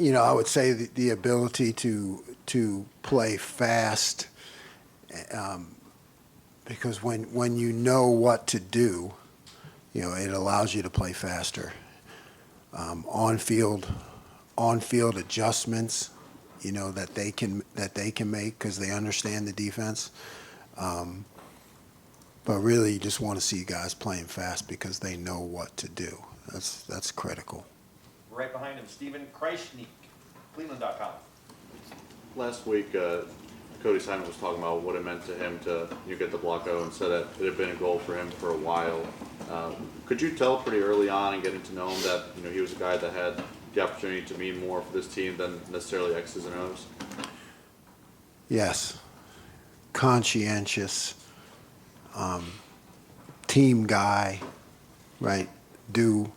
I would say the ability to play fast, because when you know what to do, it allows you to play faster. On-field adjustments, that they can make because they understand the defense. But really, you just want to see guys playing fast because they know what to do. That's critical. Right behind him, Stephen Kreisnig, Cleveland.com. Last week, Cody Simon was talking about what it meant to him to get the block out and said that it had been a goal for him for a while. Could you tell pretty early on in getting to know him that he was a guy that had the opportunity to mean more for this team than necessarily X's and O's? Yes. Conscientious, team guy, right? Do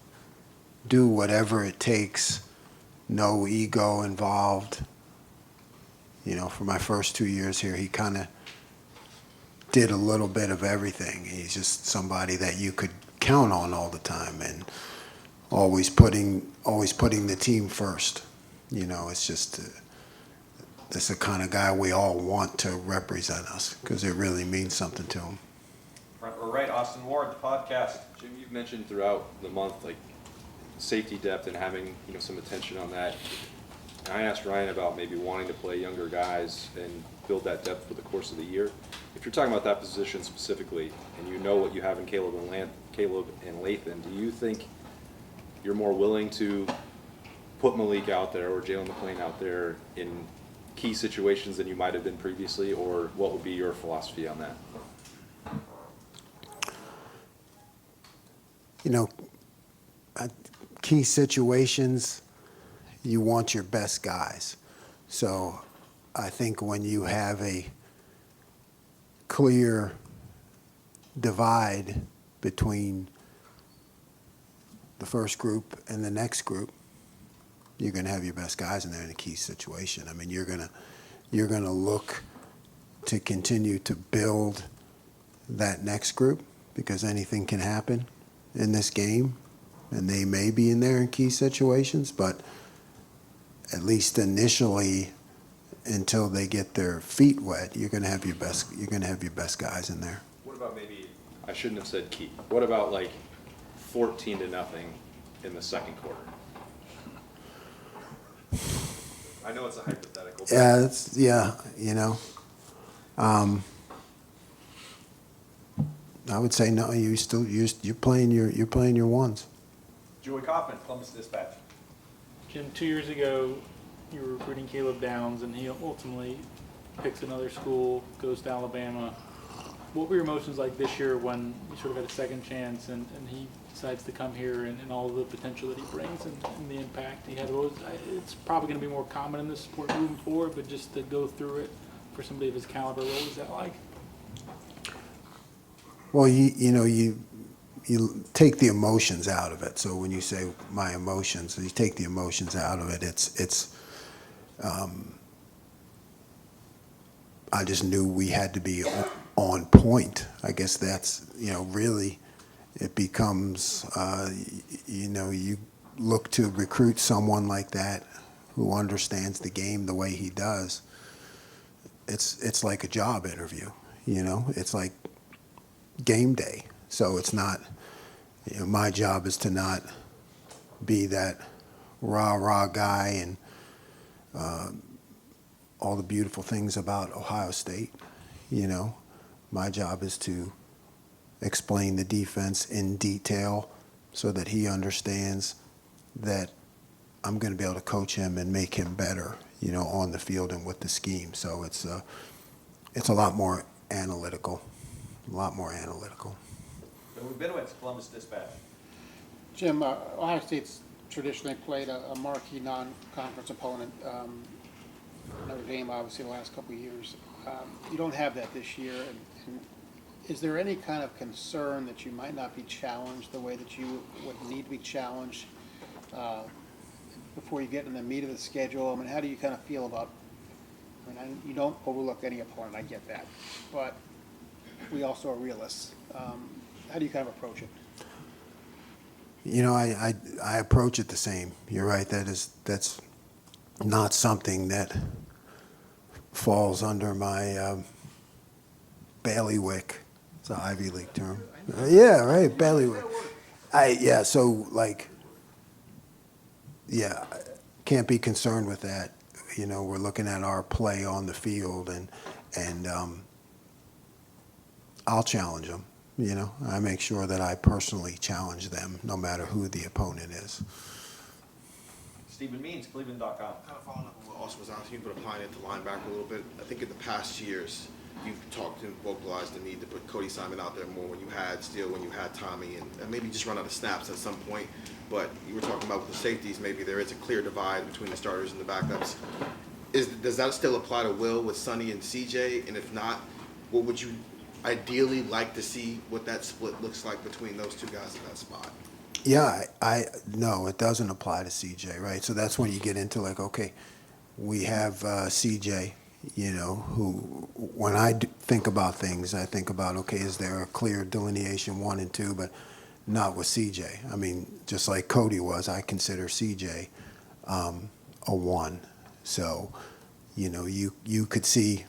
whatever it takes, no ego involved. For my first 2 years here, he kind of did a little bit of everything. He's just somebody that you could count on all the time and always putting the team first. It's just that's the kind of guy we all want to represent us because it really means something to him. Front row right, Austin Ward, the podcast. Jim, you've mentioned throughout the month safety depth and having some attention on that. And I asked Ryan about maybe wanting to play younger guys and build that depth for the course of the year. If you're talking about that position specifically, and you know what you have in Caleb and Lathan, do you think you're more willing to put Malik out there or Jalen McClain out there in key situations than you might have been previously, or what would be your philosophy on that? Key situations, you want your best guys. So I think when you have a clear divide between the first group and the next group, you're going to have your best guys in there in a key situation. I mean, you're going to look to continue to build that next group because anything can happen in this game, and they may be in there in key situations, but at least initially, until they get their feet wet, you're going to have your best guys in there. What about maybe, I shouldn't have said key, what about 14-0 in the second quarter? I know it's a hypothetical. I would say no. You're playing your ones. Joey Kaufman, Columbus Dispatch. Jim, 2 years ago, you were recruiting Caleb Downs, and he ultimately picks another school, goes to Alabama. What were your emotions like this year when you sort of had a second chance and he decides to come here and all the potential that he brings and the impact he had? It's probably going to be more common in this sport moving forward, but just to go through it for somebody of his caliber, what was that like? Well, you take the emotions out of it. So when you say my emotions, you take the emotions out of it. I just knew we had to be on point. I guess that's, really it becomes, you look to recruit someone like that who understands the game the way he does. It's like a job interview, it's like game day. So it's not, my job is to not be that rah guy and all the beautiful things about Ohio State. My job is to explain the defense in detail so that he understands that I'm going to be able to coach him and make him better, on the field and with the scheme. So it's a lot more analytical. Bill Rabinowitz, Columbus Dispatch. Jim, Ohio State's traditionally played a marquee non-conference opponent. Notre Dame, obviously, the last couple of years. You don't have that this year. And is there any kind of concern that you might not be challenged the way that you would need to be challenged before you get in the meat of the schedule? I mean, how do you kind of feel about? You don't overlook any opponent. I get that, but we also are realists. How do you kind of approach it? I approach it the same. You're right. That's not something that falls under my bailiwick. It's an Ivy League term. Yeah, right, bailiwick. So like, yeah, can't be concerned with that. You know, we're looking at our play on the field, and I'll challenge them. You know, I make sure that I personally challenge them, no matter who the opponent is. Stephen Means, Cleveland.com. Kind of following up on what Austin was asking, but applying it to linebacker a little bit. I think in the past years, you've talked and vocalized the need to put Cody Simon out there more when you had Steele, when you had Tommy, and maybe just run out of snaps at some point. But you were talking about with the safeties, maybe there is a clear divide between the starters and the backups. Does that still apply to Will with Sonny and CJ? And if not, what would you ideally like to see what that split looks like between those two guys in that spot? Yeah, no, it doesn't apply to CJ, right? So that's when you get into like, okay, we have CJ, you know, who, when I think about things, I think about, okay, is there a clear delineation 1 and 2, but not with CJ. I mean, just like Cody was, I consider CJ a 1. So, you know, you could see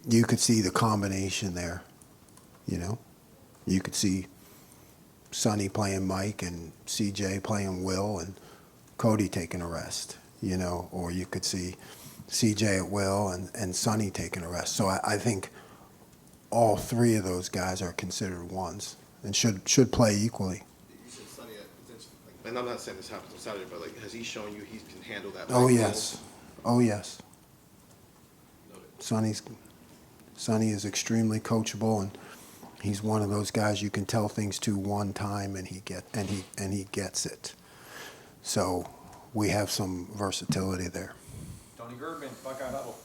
the combination there, you know. You could see Sonny playing Mike and CJ playing Will and Cody taking a rest, you know, or you could see CJ at Will and Sonny taking a rest. So I think all 3 of those guys are considered 1s and should play equally. You said Sonny, and I'm not saying this happens on Saturday, but like, has he shown you he can handle that? Oh big yes, role? oh yes. Sonny is extremely coachable, and he's one of those guys you can tell things to one time and he gets it. So we have some versatility there. Tony Girdman, Buckeye Huddle.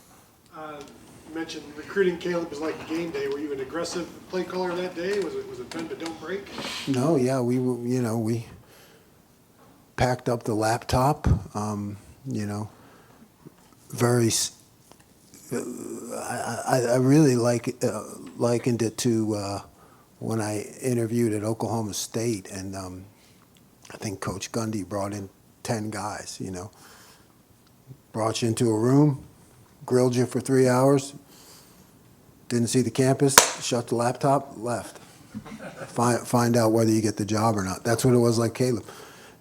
You mentioned recruiting Caleb was like game day. Were you an aggressive play caller that day? Was it bend but don't break? No, yeah, we packed up the laptop. You know, I really likened it to when I interviewed at Oklahoma State, and I think Coach Gundy brought in 10 guys. You know, brought you into a room, grilled you for 3 hours, didn't see the campus, shut the laptop, left. Find out whether you get the job or not. That's what it was like, Caleb.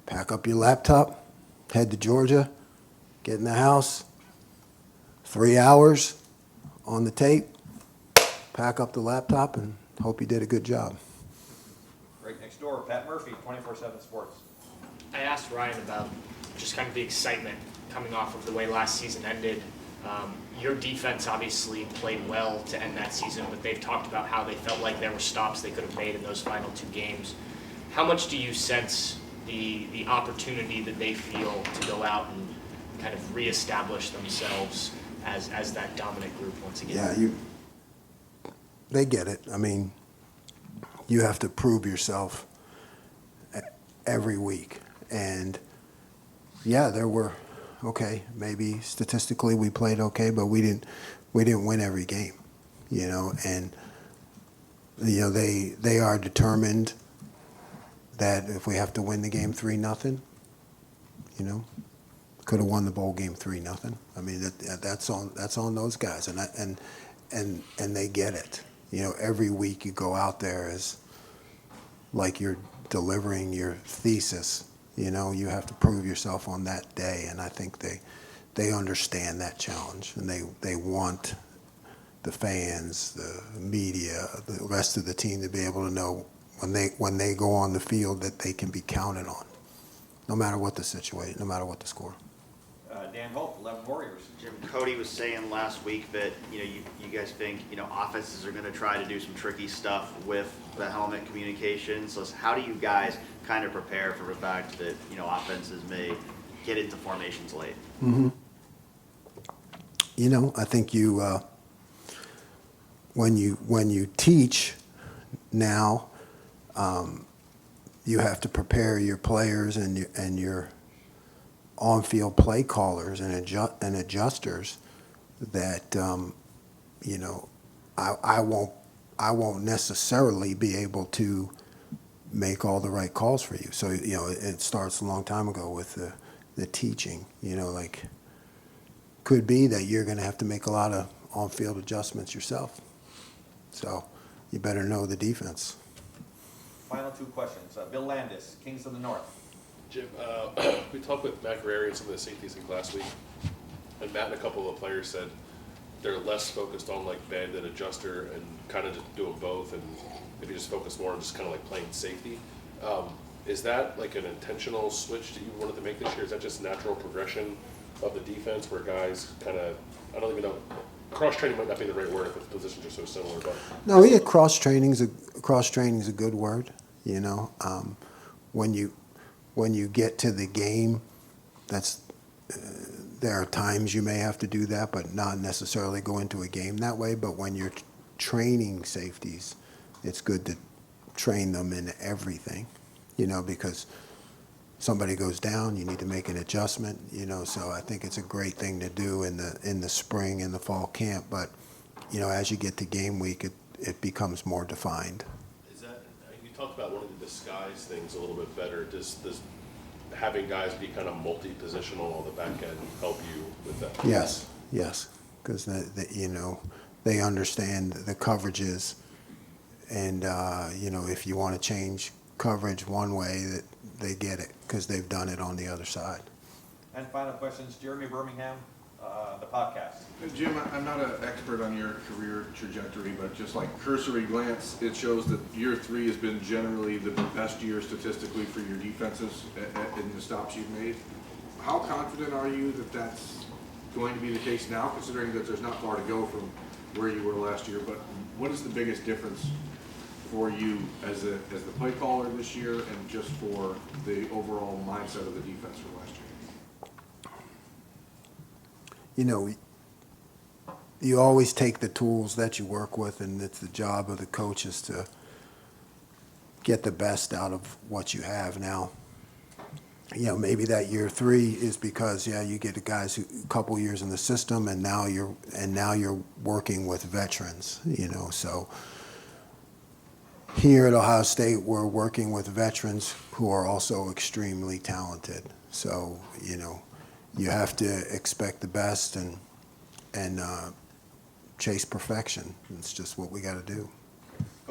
Pack up your laptop, head to Georgia, get in the house, 3 hours on the tape, pack up the laptop, and hope you did a good job. Right next door, Pat Murphy, 24/7 Sports. I asked Ryan about just kind of the excitement coming off of the way last season ended. Your defense obviously played well to end that season, but they've talked about how they felt like there were stops they could have made in those final 2 games. How much do you sense the opportunity that they feel to go out and kind of reestablish themselves as that dominant group once again? Yeah, they get it. I mean, you have to prove yourself every week. And yeah, there were, okay, maybe statistically we played okay, but we didn't win every game, you know. And you know, they are determined that if we have to win the game 3-0, you know, could have won the bowl game 3-0. I mean, that's on those guys, and they get it. You know, every week you go out there as like you're delivering your thesis. You know, you have to prove yourself on that day, and I think they understand that challenge, and they want the fans, the media, the rest of the team to be able to know when they go on the field that they can be counted on, no matter what the situation, no matter what the score. Dan Holt, 11 Warriors. Jim, Cody was saying last week that you guys think offenses are going to try to do some tricky stuff with the helmet communication. So how do you guys kind of prepare for the fact that offenses may get into formations late? Mm-hmm. You know, I think when you teach now, you have to prepare your players and your on-field play callers and adjusters that I won't necessarily be able to make all the right calls for you. So it starts a long time ago with the teaching. Like could be that you're going to have to make a lot of on-field adjustments yourself. So you better know the defense. Final two questions. Bill Landis, Kings of the North. Jim, we talked with Matt Guerrieri and some of the safeties in last week, and Matt and a couple of the players said they're less focused on like bend and adjuster and kind of just doing both, and maybe just focus more on just kind of like playing safety. Is that like an intentional switch that you wanted to make this year? Is that just natural progression of the defense where guys kind of, I don't even know, cross-training might not be the right word if the positions are so similar, but. No, yeah, cross-training's a good word, you know. When you get to the game, there are times you may have to do that, but not necessarily go into a game that way. But when you're training safeties, it's good to train them in everything, you know, because somebody goes down, you need to make an adjustment, you know. So I think it's a great thing to do in the spring and the fall camp. But, you know, as you get to game week, it becomes more defined. Is that, you talked about wanting to disguise things a little bit better. Does having guys be kind of multi-positional on the back end help you with that? Yes, because you know, they understand the coverages, and you know, if you want to change coverage one way, that they get it because they've done it on the other side. And final questions, Jeremy Birmingham, the podcast. Jim, I'm not an expert on your career trajectory, but just like cursory glance, it shows that year 3 has been generally the best year statistically for your defenses in the stops you've made. How confident are you that that's going to be the case now, considering that there's not far to go from where you were last year? But what is the biggest difference for you as the play caller this year and just for the overall mindset of the defense from last year? You know, you always take the tools that you work with, and it's the job of the coaches to get the best out of what you have. Now, you know, maybe that year 3 is because, yeah, you get the guys who a couple years in the system, and now you're working with veterans, you know. So here at Ohio State, we're working with veterans who are also extremely talented. So, you know, you have to expect the best and chase perfection. It's just what we got to do.